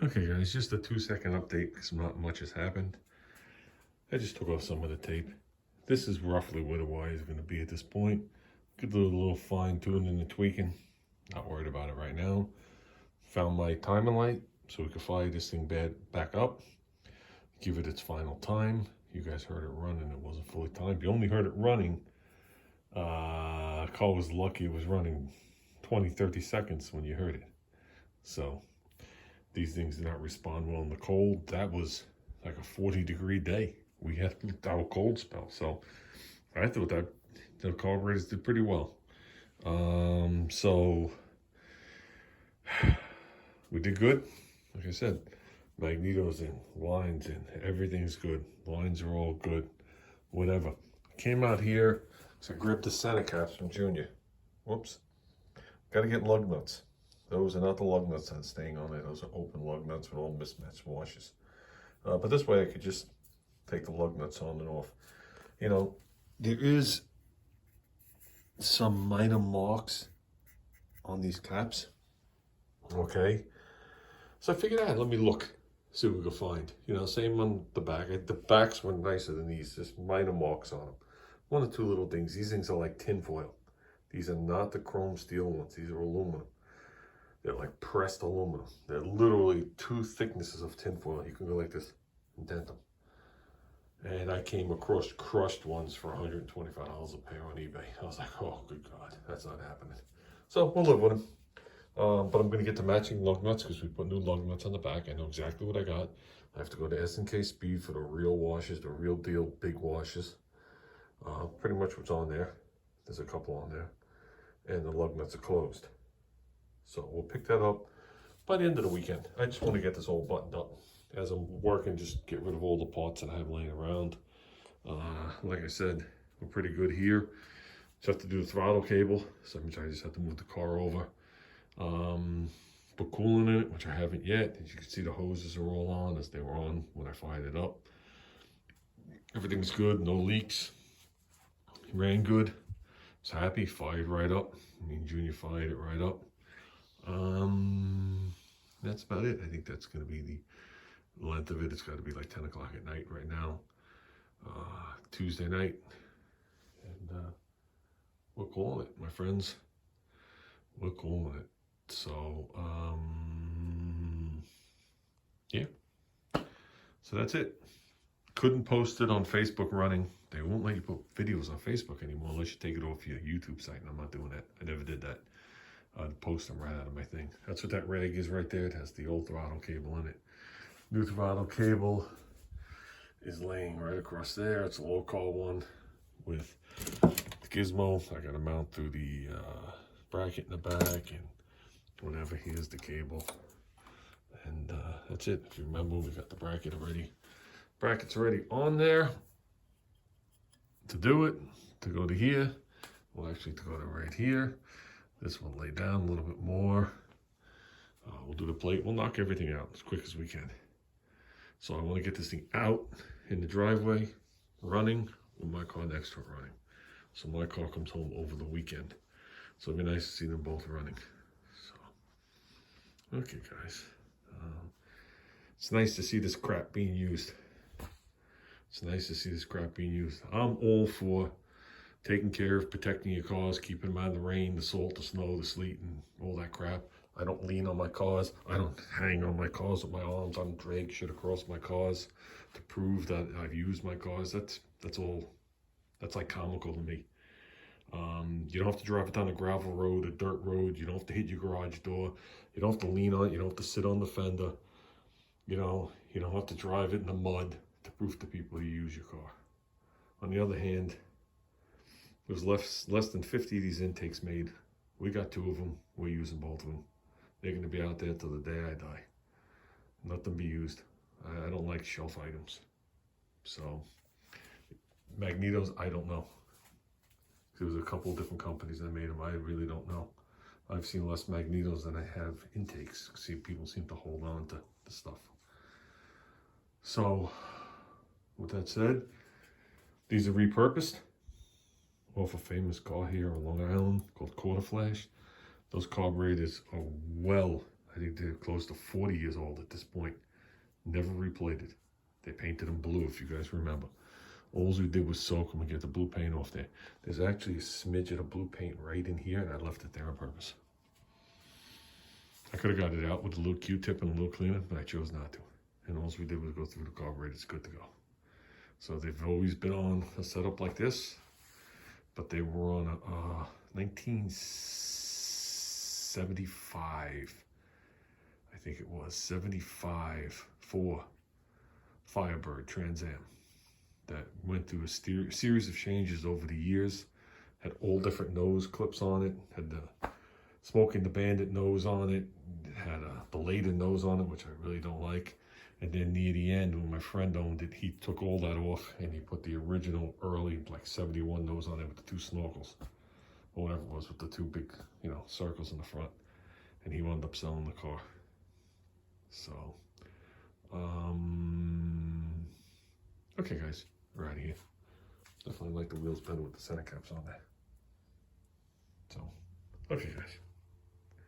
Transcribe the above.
Okay guys, just a 2-second update because not much has happened. I just took off some of the tape. This is roughly where the wire is going to be at this point. Could do a little fine tuning and tweaking. Not worried about it right now. Found my timing light so we could fire this thing back up. Give it its final time. You guys heard it running. It wasn't fully timed. You only heard it running. Car was lucky it was running 20-30 seconds when you heard it. So these things did not respond well in the cold. That was like a 40-degree day. We had our cold spell. So I thought that the carburetors did pretty well. So we did good. Like I said, magneto's in, lines in, everything's good. Lines are all good, whatever. Came out here, so I grabbed the center caps from Junior. Whoops. Got to get lug nuts. Those are not the lug nuts that's staying on there. Those are open lug nuts with all mismatched washers. But this way I could just take the lug nuts on and off. You know, there is some minor marks on these caps. Okay. So I figured out, let me look, see what we can find. You know, same on the back. The backs were nicer than these, just minor marks on them. One or two little things. These things are like tin foil. These are not the chrome steel ones. These are aluminum. They're like pressed aluminum. They're literally 2 thicknesses of tinfoil. You can go like this and dent them. And I came across crushed ones for $125 a pair on eBay. I was like, oh, good God, that's not happening. So we'll live with them. But I'm going to get the matching lug nuts because we put new lug nuts on the back. I know exactly what I got. I have to go to S&K Speed for the real washers, the real deal big washers. Pretty much what's on there. There's a couple on there. And the lug nuts are closed. So we'll pick that up by the end of the weekend. I just want to get this all buttoned up. As I'm working, just get rid of all the parts that I have laying around. Like I said, we're pretty good here. Just have to do the throttle cable. So I just have to move the car over. Put coolant in it, which I haven't yet. As you can see, the hoses are all on as they were on when I fired it up. Everything's good, no leaks. It ran good. Was happy, fired right up. Junior fired it right up. That's about it. I think that's going to be the length of it. It's got to be like 10 o'clock at night right now, Tuesday night, and we're calling it, my friends. We're calling it. So yeah, so that's it. Couldn't post it on Facebook running. They won't let you put videos on Facebook anymore unless you take it off your YouTube site, and I'm not doing that. I never did that. I'd post them right out of my thing. That's what that rag is right there. It has the old throttle cable in it. New throttle cable is laying right across there. It's a low-call one with the gizmo. I got to mount through the bracket in the back and whatever. Here's the cable. And that's it. If you remember, we got the bracket already. Bracket's already on there. To do it, to go to here, well, actually to go to right here. This will lay down a little bit more. We'll do the plate. We'll knock everything out as quick as we can. So I want to get this thing out in the driveway, running, with my car next to it running. So my car comes home over the weekend. So it'd be nice to see them both running. So, okay, guys. It's nice to see this crap being used. It's nice to see this crap being used. I'm all for taking care of, protecting your cars, keeping them out of the rain, the salt, the snow, the sleet, and all that crap. I don't lean on my cars. I don't hang on my cars with my arms. I don't drag shit across my cars to prove that I've used my cars. That's like comical to me. You don't have to drive it down a gravel road, a dirt road. You don't have to hit your garage door. You don't have to lean on it. You don't have to sit on the fender. You know, you don't have to drive it in the mud to prove to people you use your car. On the other hand, there's less than 50 of these intakes made. We got 2 of them. We're using both of them. They're going to be out there till the day I die. Let them be used. I don't like shelf items. So, magnetos, I don't know. There's a couple of different companies that made them. I really don't know. I've seen less magnetos than I have intakes. See, people seem to hold on to the stuff. So, with that said, these are repurposed off a famous car here on Long Island called Quarter Flash. Those carburetors are well, think they're close to 40 years old at this point. Never replated. They painted them blue, if you guys remember. All we did was soak them and get the blue paint off there. There's actually a smidge of the blue paint right in here, and I left it there on purpose. I could have got it out with a little Q-tip and a little cleaner, but I chose not to. And all we did was go through the carburetor. It's good to go. So they've always been on a setup like this, but they were on a 1975, I think it was, 75 Ford Firebird Trans Am that went through a series of changes over the years. Had all different nose clips on it, had the Smoking the Bandit nose on it, had a belated nose on it, which I really don't like. And then near the end, when my friend owned it, he took all that off and he put the original early, like 71 nose on it with the 2 snorkels, or whatever it was, with the 2 big, circles in the front. And he wound up selling the car. So, okay guys, we're out of here. Definitely like the wheels better with the center caps on there. So, okay guys.